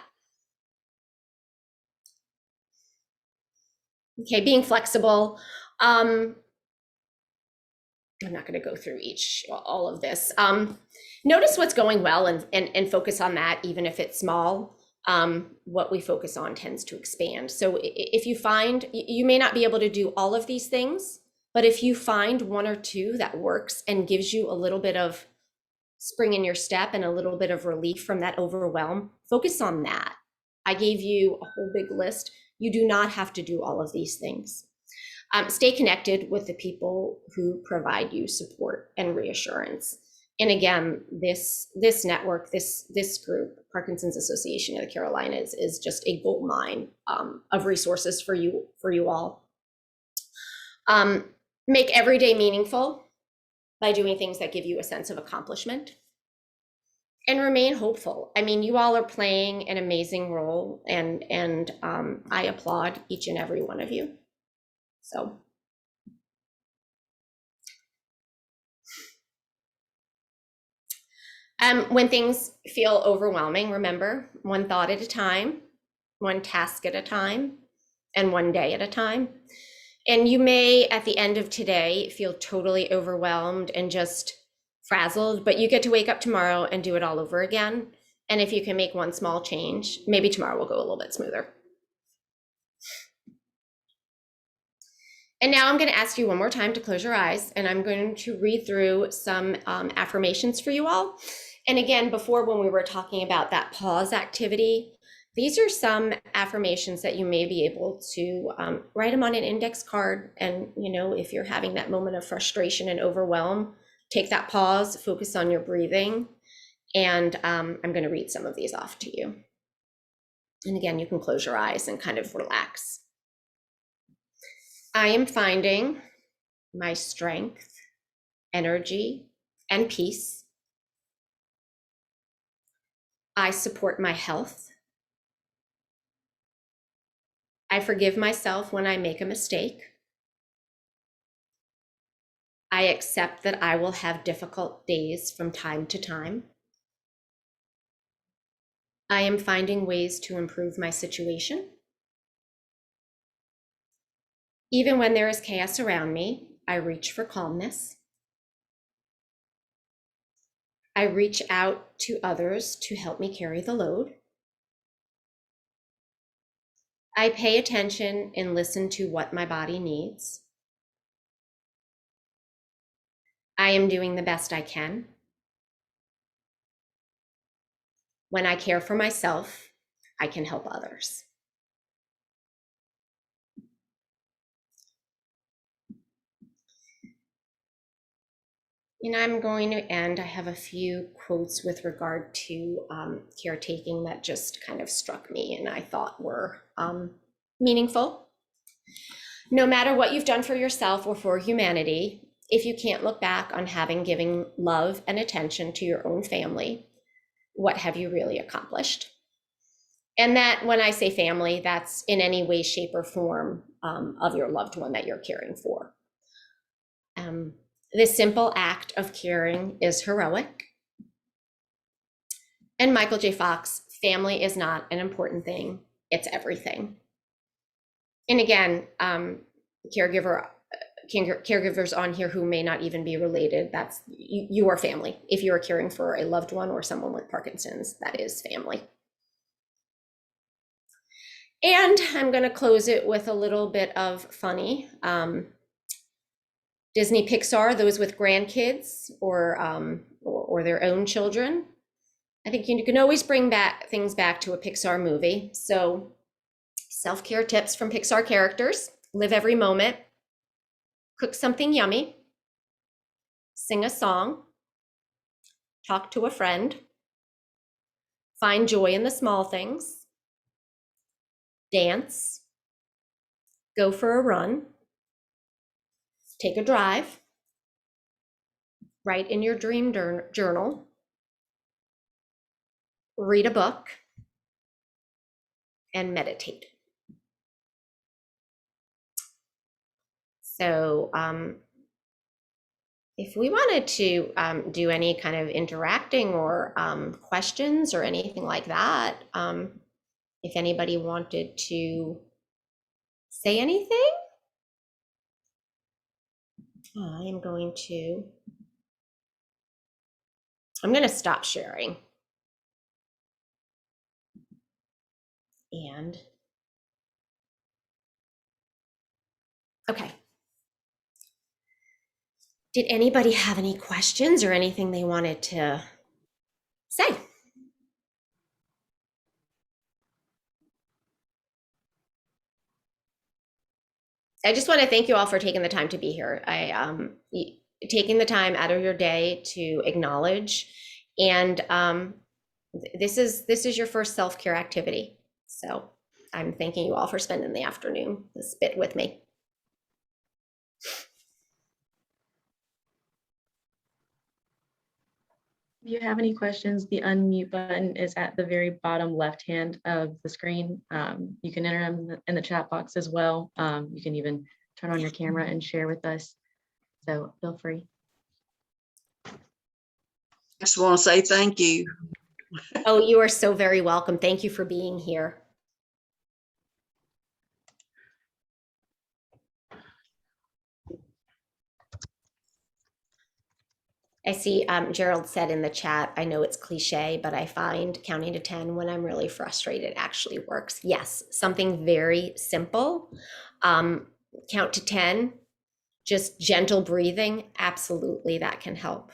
Okay, being flexible. I'm not going to go through all of this. Notice what's going well and focus on that, even if it's small. What we focus on tends to expand. So if you find, you may not be able to do all of these things, but if you find one or two that works and gives you a little bit of spring in your step and a little bit of relief from that overwhelm, focus on that. I gave you a whole big list. You do not have to do all of these things. Stay connected with the people who provide you support and reassurance. And again, this network, this group, Parkinson's Association of the Carolinas, is just a gold mine of resources for you all. Make every day meaningful by doing things that give you a sense of accomplishment. and remain hopeful. I mean, you all are playing an amazing role, and I applaud each and every one of you. So. When things feel overwhelming, remember, one thought at a time, one task at a time, and one day at a time. And you may, at the end of today, feel totally overwhelmed and just frazzled, but you get to wake up tomorrow and do it all over again. And if you can make one small change, maybe tomorrow will go a little bit smoother. And now I'm going to ask you one more time to close your eyes, and I'm going to read through some affirmations for you all. And again, before, when we were talking about that pause activity, these are some affirmations that you may be able to write them on an index card. And, you know, if you're having that moment of frustration and overwhelm, take that pause, focus on your breathing. And I'm going to read some of these off to you. And again, you can close your eyes and kind of relax. I am finding my strength, energy, and peace. I support my health. I forgive myself when I make a mistake. I accept that I will have difficult days from time to time. I am finding ways to improve my situation. Even when there is chaos around me, I reach for calmness. I reach out to others to help me carry the load. I pay attention and listen to what my body needs. I am doing the best I can. When I care for myself, I can help others. And I'm going to end. I have a few quotes with regard to caretaking that just kind of struck me and I thought were meaningful. No matter what you've done for yourself or for humanity, if you can't look back on having given love and attention to your own family, what have you really accomplished? And that, when I say family, that's in any way, shape, or form of your loved one that you're caring for. This simple act of caring is heroic. And Michael J. Fox, family is not an important thing, it's everything. And again, caregivers on here who may not even be related, that's you are family. If you are caring for a loved one or someone with Parkinson's, that is family. And I'm going to close it with a little bit of funny. Disney, Pixar, those with grandkids or their own children, I think you can always bring things back to a Pixar movie. So self-care tips from Pixar characters: live every moment, cook something yummy, sing a song, talk to a friend, find joy in the small things, dance, go for a run, take a drive, write in your dream journal, read a book, and meditate. So if we wanted to do any kind of interacting or questions or anything like that, if anybody wanted to say anything, I'm going to stop sharing. And okay. Did anybody have any questions or anything they wanted to say? I just want to thank you all for taking the time to be here. Taking the time out of your day to acknowledge, and this is your first self-care activity. So I'm thanking you all for spending the afternoon this bit with me. If you have any questions, the unmute button is at the very bottom left hand of the screen. You can enter them in the chat box as well. You can even turn on your camera and share with us. So feel free. I just want to say thank you. Oh, you are so very welcome. Thank you for being here. I see Gerald said in the chat, I know it's cliche, but I find counting to 10 when I'm really frustrated actually works. Yes, something very simple. Count to 10, just gentle breathing. Absolutely, that can help.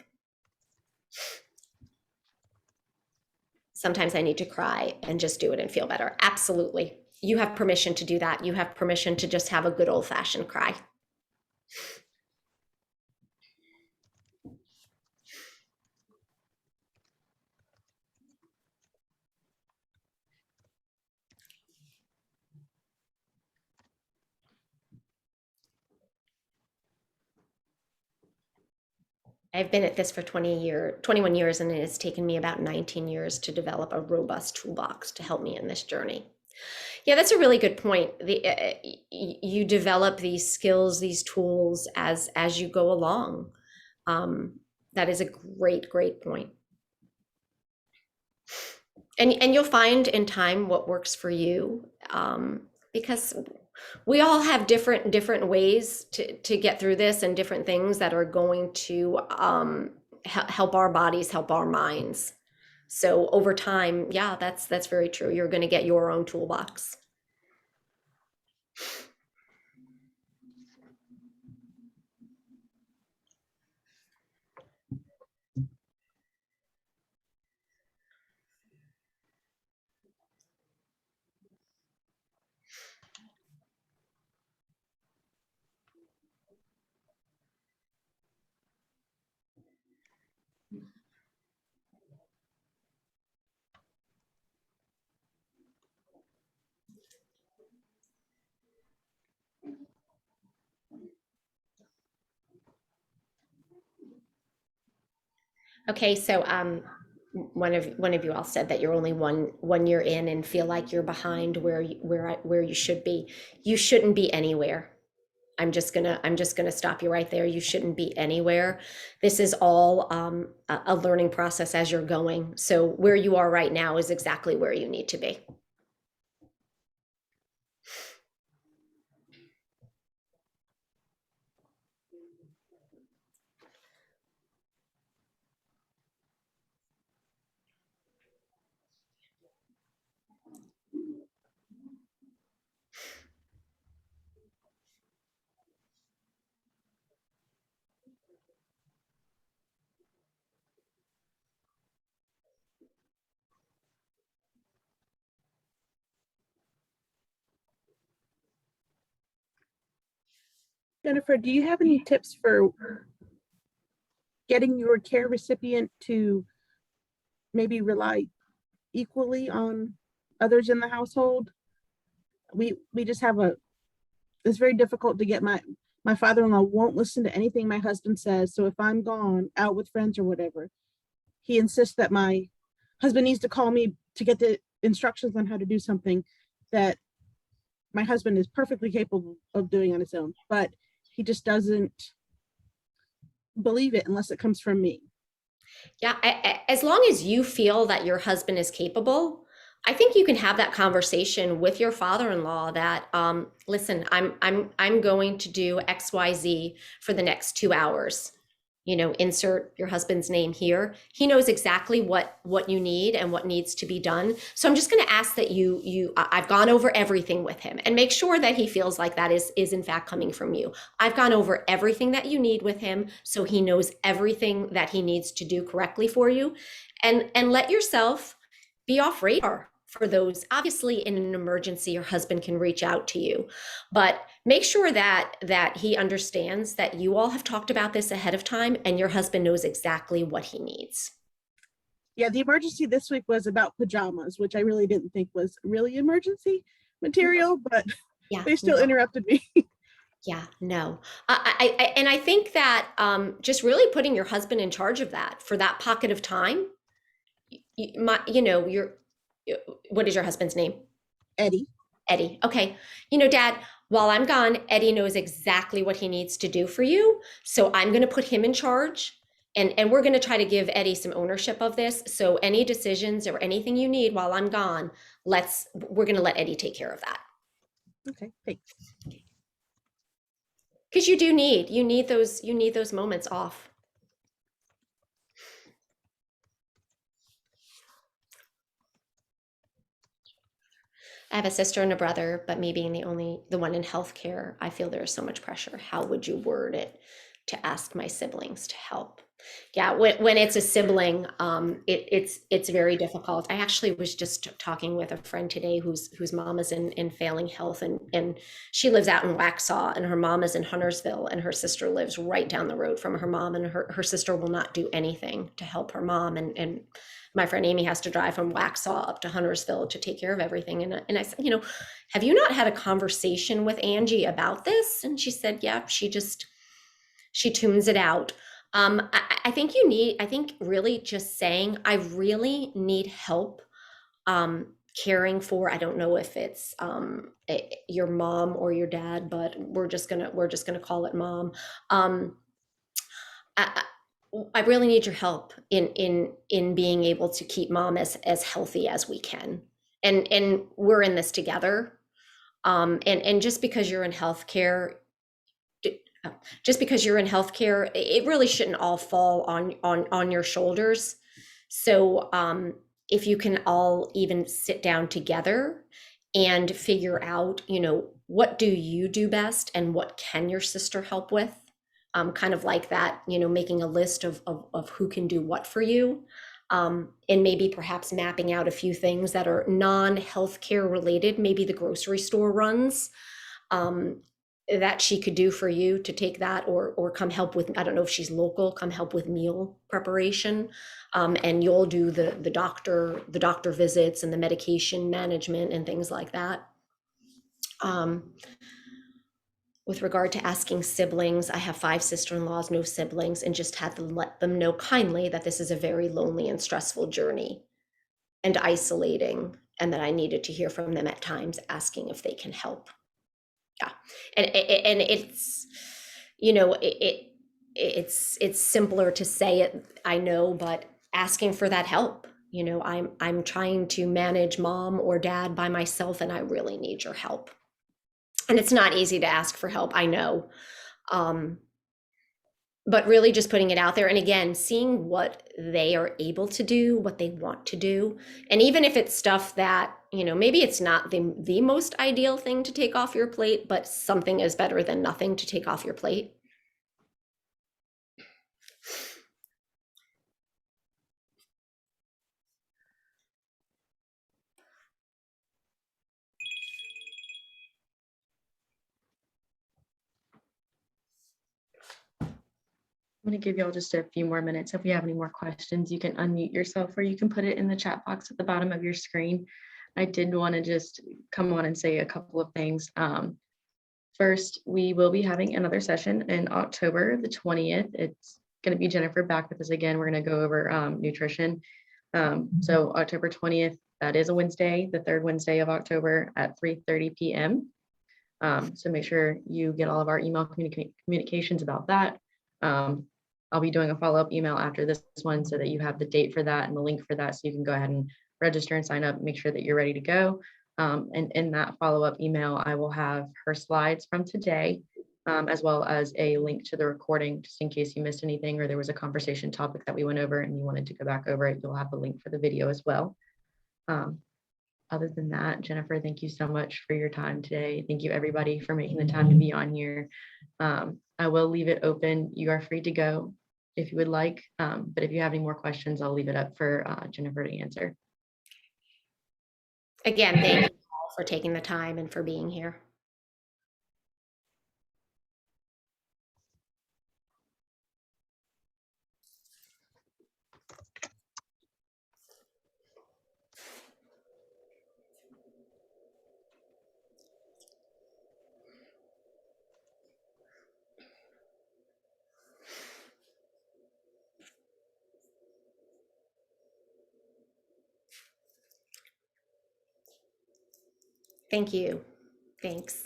Sometimes I need to cry and just do it and feel better. Absolutely. You have permission to do that. You have permission to just have a good old-fashioned cry. I've been at this for 21 years, and it has taken me about 19 years to develop a robust toolbox to help me in this journey. Yeah, that's a really good point. You develop these skills, these tools as you go along. That is a great point. And you'll find in time what works for you, because we all have different ways to get through this, and different things that are going to help our bodies, help our minds. So over time, yeah, that's very true. You're going to get your own toolbox. Okay, so one of you all said that you're only one year in and feel like you're behind where you should be. You shouldn't be anywhere. I'm just gonna stop you right there. You shouldn't be anywhere. This is all a learning process as you're going. So where you are right now is exactly where you need to be. Jennifer, do you have any tips for getting your care recipient to maybe rely equally on others in the household? We just have it's very difficult to get my father-in-law won't listen to anything my husband says. So if I'm gone out with friends or whatever, he insists that my husband needs to call me to get the instructions on how to do something that my husband is perfectly capable of doing on his own, but he just doesn't believe it unless it comes from me. Yeah, as long as you feel that your husband is capable, I think you can have that conversation with your father-in-law that, listen, I'm going to do XYZ for the next 2 hours. You know, insert your husband's name here. He knows exactly what you need and what needs to be done. So I'm just going to ask that I've gone over everything with him, and make sure that he feels like that is in fact coming from you. I've gone over everything that you need with him, so he knows everything that he needs to do correctly for you, and let yourself be off radar for those. Obviously, in an emergency, your husband can reach out to you, but make sure that he understands that you all have talked about this ahead of time, and your husband knows exactly what he needs. Yeah, the emergency this week was about pajamas, which I really didn't think was really emergency material, but Yeah, they still interrupted me. Yeah, no. And I think that just really putting your husband in charge of that for that pocket of time, you know, what is your husband's name? Eddie. Eddie. Okay. You know, Dad, while I'm gone, Eddie knows exactly what he needs to do for you. So I'm going to put him in charge, and we're going to try to give Eddie some ownership of this. So any decisions or anything you need while I'm gone, we're going to let Eddie take care of that. Okay, thanks. Because you need those moments off. I have a sister and a brother, but me being the one in healthcare, I feel there is so much pressure. How would you word it to ask my siblings to help? Yeah, when it's a sibling, it's very difficult. I actually was just talking with a friend today whose mom is in failing health, and she lives out in Waxhaw, and her mom is in Huntersville, and her sister lives right down the road from her mom, and her sister will not do anything to help her mom, and my friend Amy has to drive from Waxhaw up to Huntersville to take care of everything. And I said, you know, have you not had a conversation with Angie about this? And she said, yeah, she tunes it out. I think I think really just saying, I really need help caring for, I don't know if it's your mom or your dad, but we're just gonna call it mom. I, I really need your help in being able to keep mom as healthy as we can. And we're in this together. And just because you're in healthcare, it really shouldn't all fall on your shoulders. So if you can all even sit down together and figure out, you know, what do you do best and what can your sister help with? Kind of like that, you know, making a list of who can do what for you. And maybe perhaps mapping out a few things that are non-healthcare related, maybe the grocery store runs, that she could do for you to take that, or come help with, I don't know if she's local, come help with meal preparation. And you'll do the doctor visits and the medication management and things like that. With regard to asking siblings, I have 5 sister-in-laws, no siblings, and just had to let them know kindly that this is a very lonely and stressful journey and isolating, and that I needed to hear from them at times, asking if they can help. Yeah, and it's, you know, it's simpler to say it, I know, but asking for that help. You know, I'm trying to manage mom or dad by myself, and I really need your help. And it's not easy to ask for help, I know. But really just putting it out there, and again, seeing what they are able to do, what they want to do. And even if it's stuff that, you know, maybe it's not the most ideal thing to take off your plate, but something is better than nothing to take off your plate. I'm going to give y'all just a few more minutes. If you have any more questions, you can unmute yourself or you can put it in the chat box at the bottom of your screen. I did want to just come on and say a couple of things. First, we will be having another session in October the 20th. It's going to be Jennifer back with us again. We're going to go over nutrition. So October 20th, that is a Wednesday, the third Wednesday of October at 3:30 p.m. So make sure you get all of our email communications about that. I'll be doing a follow-up email after this one so that you have the date for that and the link for that, so you can go ahead and register and sign up, make sure that you're ready to go. And in that follow-up email, I will have her slides from today, as well as a link to the recording, just in case you missed anything or there was a conversation topic that we went over and you wanted to go back over it. You'll have the link for the video as well. Other than that, Jennifer, thank you so much for your time today. Thank you everybody for making the time to be on here. I will leave it open. You are free to go if you would like, but if you have any more questions, I'll leave it up for Jennifer to answer. Again, thank you all for taking the time and for being here. Thank you. Thanks.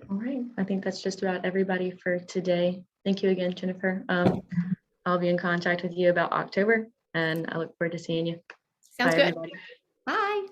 All right, I think that's just about everybody for today. Thank you again, Jennifer. I'll be in contact with you about October, and I look forward to seeing you. Sounds Bye, good. everybody. Bye.